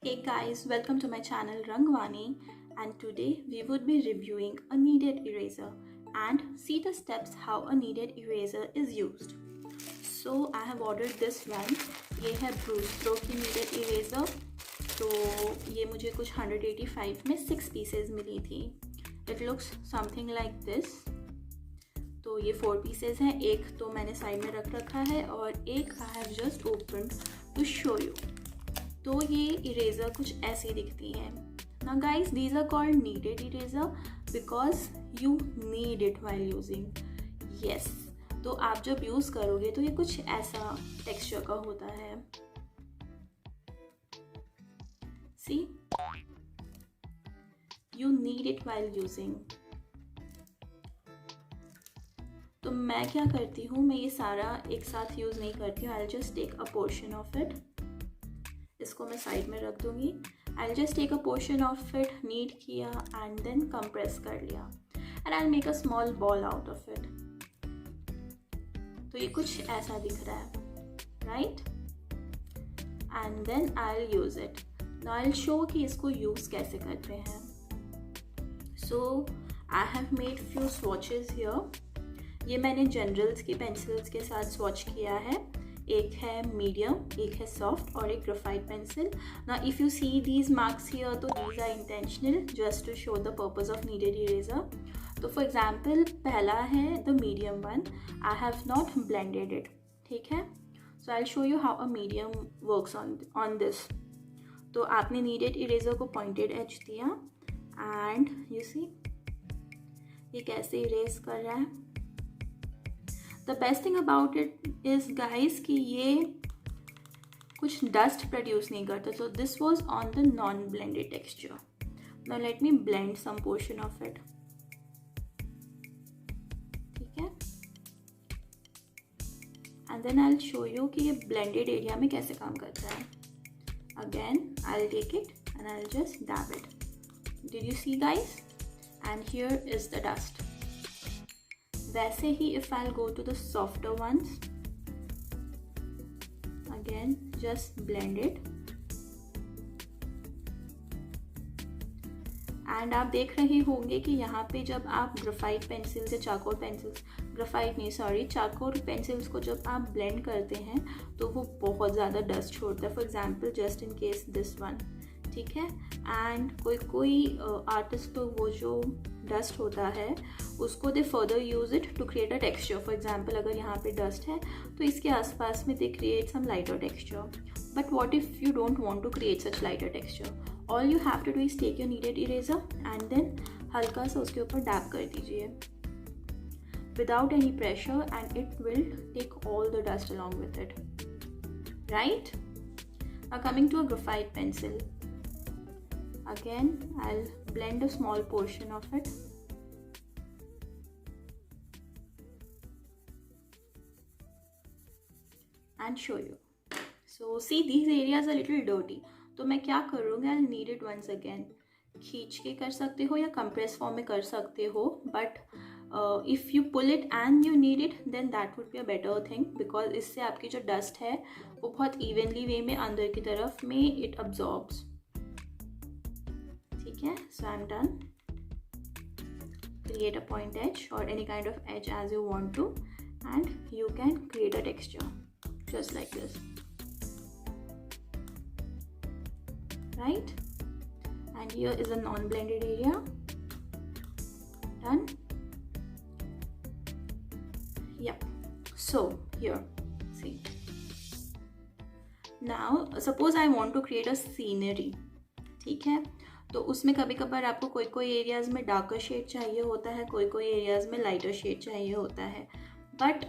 Hey guys, welcome to my channel Rangvaani, and today we would be reviewing a kneaded eraser and see the steps how a kneaded eraser is used. So I have ordered this one. ये है Brustro की kneaded eraser. तो ये मुझे कुछ 185 में 6 pieces मिली थी. It looks something like this. तो ये 4 pieces हैं. एक तो मैंने साइड में रख रखा है और एक I have just opened to show you. तो ये इरेज़र कुछ ऐसी दिखती है. Now guys, these are called kneaded eraser because you need it while using. Yes. तो आप जब यूज़ करोगे तो ये कुछ ऐसा टेक्सचर का होता है. See? You need it while using. तो मैं क्या करती हूँ, मैं ये सारा एक साथ यूज़ नहीं करती हूँ. I'll just take a portion of it. इसको मैं साइड में रख दूंगी. I'll just take a portion of it, knead किया and then compress कर लिया. And I'll make a small ball out of it. तो ये कुछ ऐसा दिख रहा है, right? And then I'll use it. Now I'll show कि इसको use कैसे करते हैं. So I have made few swatches here. ये मैंने जनरल्स की पेंसिल्स के साथ स्वॉच किया है. एक है मीडियम, एक है सॉफ्ट और एक graphite pencil. Now if you see these marks here, तो these are intentional just to show the purpose of kneaded eraser. तो फॉर एग्जाम्पल पहला है the medium one. I have not blended it. ठीक है. So I will show you how a medium works on this. तो आपने kneaded eraser को pointed edge दिया and you see ये कैसे इरेज कर रहा है. The best thing about it is guys कि ये कुछ dust produce नहीं करता. So this was on the non-blended texture. Now let me blend some portion of it. ठीक है. And then I'll show you कि ये blended area में कैसे काम करता है. Again I'll take it and I'll just dab it. Did you see guys? And here is the dust. वैसे ही if I'll go to the softer ones, again just blend it. And आप देख रहे होंगे कि यहाँ पे जब आप ग्रेफाइट पेंसिल्स या चारकोल पेंसिल्स, ग्रेफाइट नहीं सॉरी चारकोल पेंसिल्स को जब आप ब्लेंड करते हैं तो वो बहुत ज़्यादा डस्ट छोड़ता है. For example just in case this one. ठीक है. एंड कोई आर्टिस्ट तो वो जो डस्ट होता है उसको they further use it to create a texture. For example अगर यहाँ पे डस्ट है तो इसके आसपास में they create some lighter texture. But what if you don't want to create such lighter texture, all you have to do is take your needed eraser and then हल्का सा उसके ऊपर डैब कर दीजिए without any pressure and it will take all the dust along with it. Right. Now coming to a graphite pencil. Again, I'll blend a small portion of it. And show you. So see, these areas are little dirty. तो मैं क्या करूँगी, I'll knead it once again. खींच के कर सकते हो या compress form में कर सकते हो. But if you pull it and you knead it, then that would be a better thing because इससे आपकी जो dust है वो बहुत evenly way में अंदर की तरफ में it absorbs. ठीक है. So I'm done. Create a point edge or any kind of edge as you want to, and you can create a texture just like this. Right. And here is a non-blended area. Done. Yep. So here, see. Now suppose I want to create a scenery. ठीक है. तो उसमें कभी कभार आपको कोई areas में darker shade चाहिए होता है, कोई एरियाज़ में लाइटर शेड चाहिए होता है. But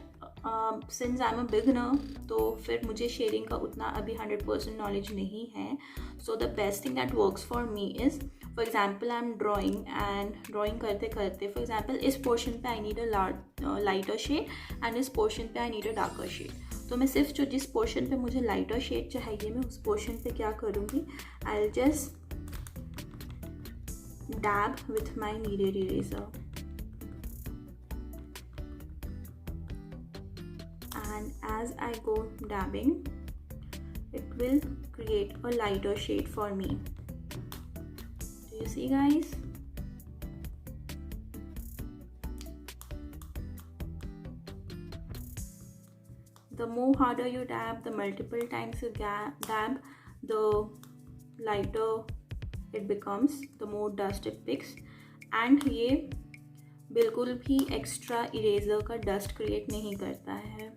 since I am a beginner तो फिर मुझे शेडिंग का उतना अभी 100% नॉलेज नहीं है. So the best thing that works for me is, for example I am drawing and drawing करते करते फॉर एग्जाम्पल इस पोर्शन पे I need a lighter shade and इस पोर्शन पे I need a darker shade. तो मैं सिर्फ जो जिस पोर्शन पे मुझे लाइटर शेड चाहिए मैं उस पोर्शन पे क्या करूँगी, I will just dab with my kneaded eraser. And as I go dabbing, it will create a lighter shade for me. Do you see, guys? The more harder you dab, the multiple times you dab, the lighter it becomes, the more dust it picks. And ये बिल्कुल भी extra eraser का dust create नहीं करता है,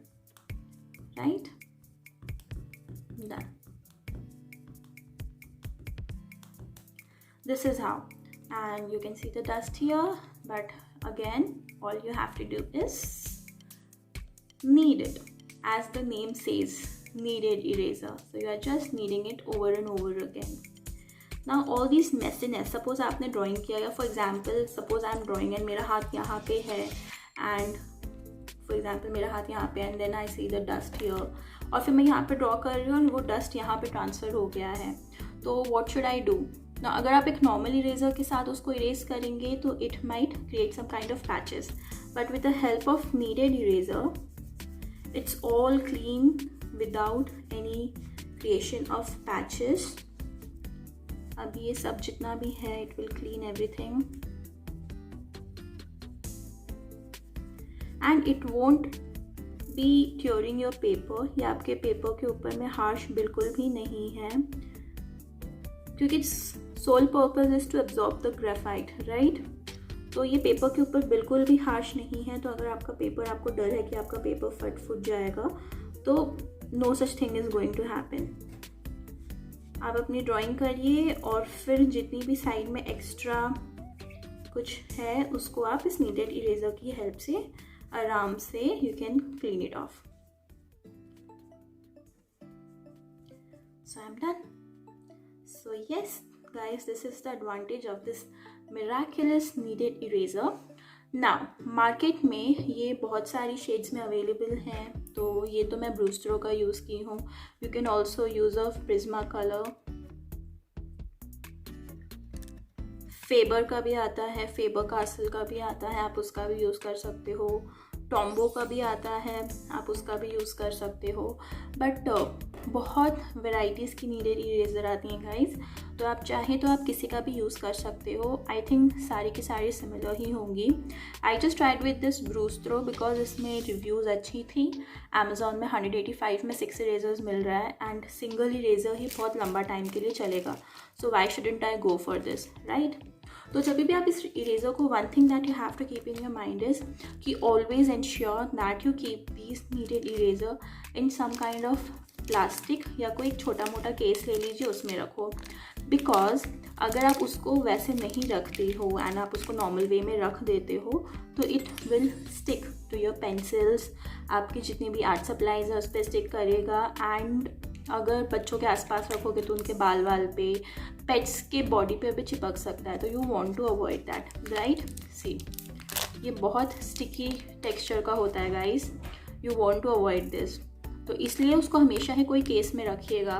right? Done. This is how, and you can see the dust here, but again all you have to do is knead it. As the name says, kneaded eraser. So you are just kneading it over and over again. Now all these messiness, suppose आपने drawing किया, या for example suppose I am drawing and मेरा हाथ यहाँ पे है, and for example मेरा हाथ यहाँ पे, and then I see the dust here, और फिर मैं यहाँ पे draw कर रही हूँ और वो dust यहाँ पे transfer हो गया है, तो what should I do? Now अगर आप एक normal eraser के साथ उसको erase करेंगे तो it might create some kind of patches, but with the help of kneaded eraser it's all clean without any creation of patches. अब ये सब जितना भी है it will clean everything and it won't be tearing your paper. ये आपके paper के ऊपर में harsh बिल्कुल भी नहीं है, क्योंकि sole purpose is to absorb the graphite, right? तो ये पेपर के ऊपर बिल्कुल भी हार्श नहीं है, तो अगर आपका पेपर, आपको डर है कि आपका पेपर फट जाएगा, तो no such thing is going to happen. आप अपनी ड्राइंग करिए और फिर जितनी भी साइड में एक्स्ट्रा कुछ है उसको आप इस नीडेड इरेजर की हेल्प से आराम से you can clean it of. So I am done. So yes guys, this is the advantage of this miraculous kneaded eraser. Now market में ये बहुत सारी shades में available हैं, तो ये तो मैं ब्रूस्ट्रो का यूज़ की हूँ. You can also use a Prisma color. Faber का भी आता है, फेबर कासल का भी आता है, आप उसका भी यूज़ कर सकते हो. टॉम्बो का भी आता है, आप उसका भी यूज़ कर सकते हो. बट बहुत वेराइटीज़ की नीडेड इरेजर आती हैं गाइज, तो आप चाहें तो आप किसी का भी यूज़ कर सकते हो. आई थिंक सारी की सारी सिमिलर ही होंगी. I just tried with this Brustro because इसमें रिव्यूज़ अच्छी थी. अमेजोन में 185 में 6 इरेजर्स मिल रहा है एंड सिंगल इरेजर ही बहुत लंबा टाइम के लिए चलेगा. So why shouldn't I go for this, right? तो जब भी आप इस इरेजर को, one thing that you have to keep in your mind is कि always ensure that you keep this kneaded eraser in some kind of plastic, या कोई छोटा मोटा केस ले लीजिए, उसमें रखो. बिकॉज अगर आप उसको वैसे नहीं रखते हो एंड आप उसको नॉर्मल वे में रख देते हो तो it will stick to your pencils. आपकी जितनी भी आर्ट सप्लाइज है उस पर स्टिक करेगा. एंड अगर बच्चों के आसपास रखोगे तो उनके बाल पे, पेट्स के बॉडी पे भी चिपक सकता है, तो you want to avoid that, right? See, ये बहुत स्टिकी टेक्सचर का होता है guys. You want to avoid this, तो इसलिए उसको हमेशा ही कोई केस में रखिएगा.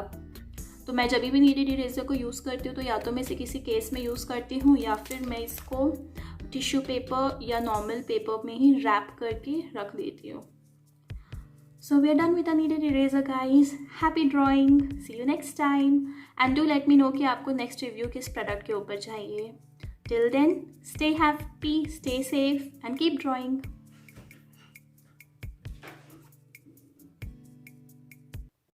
तो मैं जब भी नीडेड इरेजर को यूज़ करती हूँ तो या तो मैं इसे किसी केस में यूज़ करती हूँ, या फिर मैं इसको टिश्यू पेपर या नॉर्मल पेपर में ही रैप करके रख देती हूँ. So we are done with the kneaded eraser guys. Happy drawing. See you next time. And do let me know कि आपको next review किस product के ऊपर चाहिए. Till then, stay happy, stay safe and keep drawing.